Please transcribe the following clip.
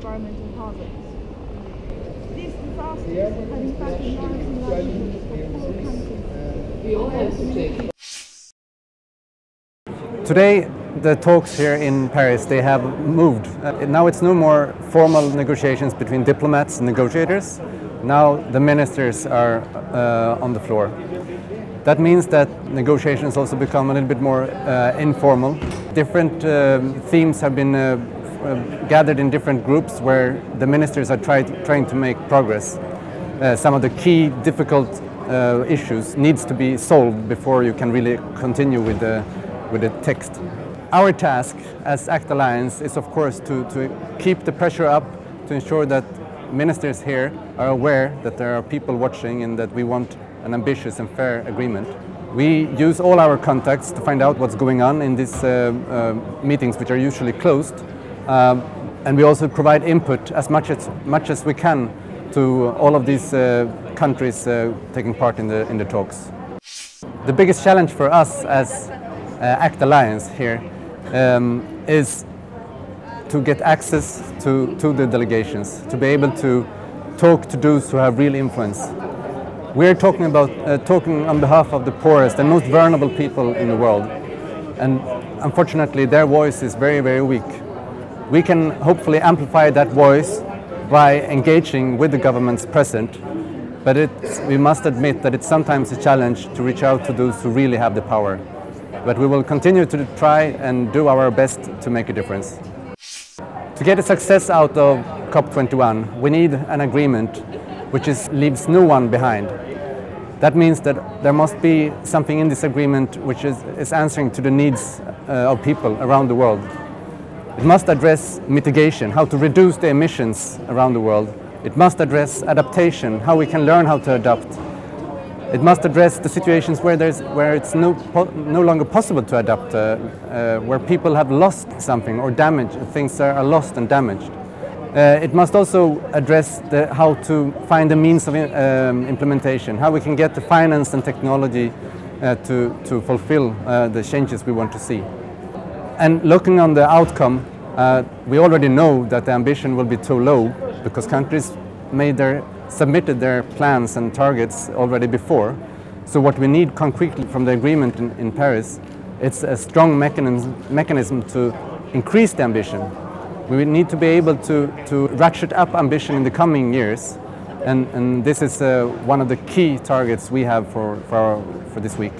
environmental hazards. These disasters have impacted lives and livelihoods of all countries. We all have to take. Today, the talks here in Paris, they have moved. Now it's no more formal negotiations between diplomats and negotiators. Now the ministers are on the floor. That means that negotiations also become a little bit more informal. Different themes have been gathered in different groups where the ministers are trying to make progress. Some of the key difficult issues needs to be solved before you can really continue with the text. Our task as ACT Alliance is of course to keep the pressure up, to ensure that ministers here are aware that there are people watching and that we want an ambitious and fair agreement. We use all our contacts to find out what's going on in these meetings, which are usually closed, and we also provide input as much as we can to all of these countries taking part in the talks. The biggest challenge for us as ACT Alliance here is to get access to the delegations, to be able to talk to those who have real influence. We're talking on behalf of the poorest and most vulnerable people in the world, and unfortunately their voice is very, very weak. We can hopefully amplify that voice by engaging with the governments present, but we must admit that it's sometimes a challenge to reach out to those who really have the power. But we will continue to try and do our best to make a difference. To get a success out of COP21, we need an agreement which leaves no one behind. That means that there must be something in this agreement which is answering to the needs of people around the world. It must address mitigation, how to reduce the emissions around the world. It must address adaptation, how we can learn how to adapt. It must address the situations where it's no longer possible to adapt, where people have lost something or damaged, things are lost and damaged. It must also address how to find the means of implementation, how we can get the finance and technology to fulfill the changes we want to see. And looking on the outcome, we already know that the ambition will be too low because countries submitted their plans and targets already before. So what we need concretely from the agreement in Paris, it's a strong mechanism to increase the ambition. We need to be able to ratchet up ambition in the coming years, and this is one of the key targets we have for this week.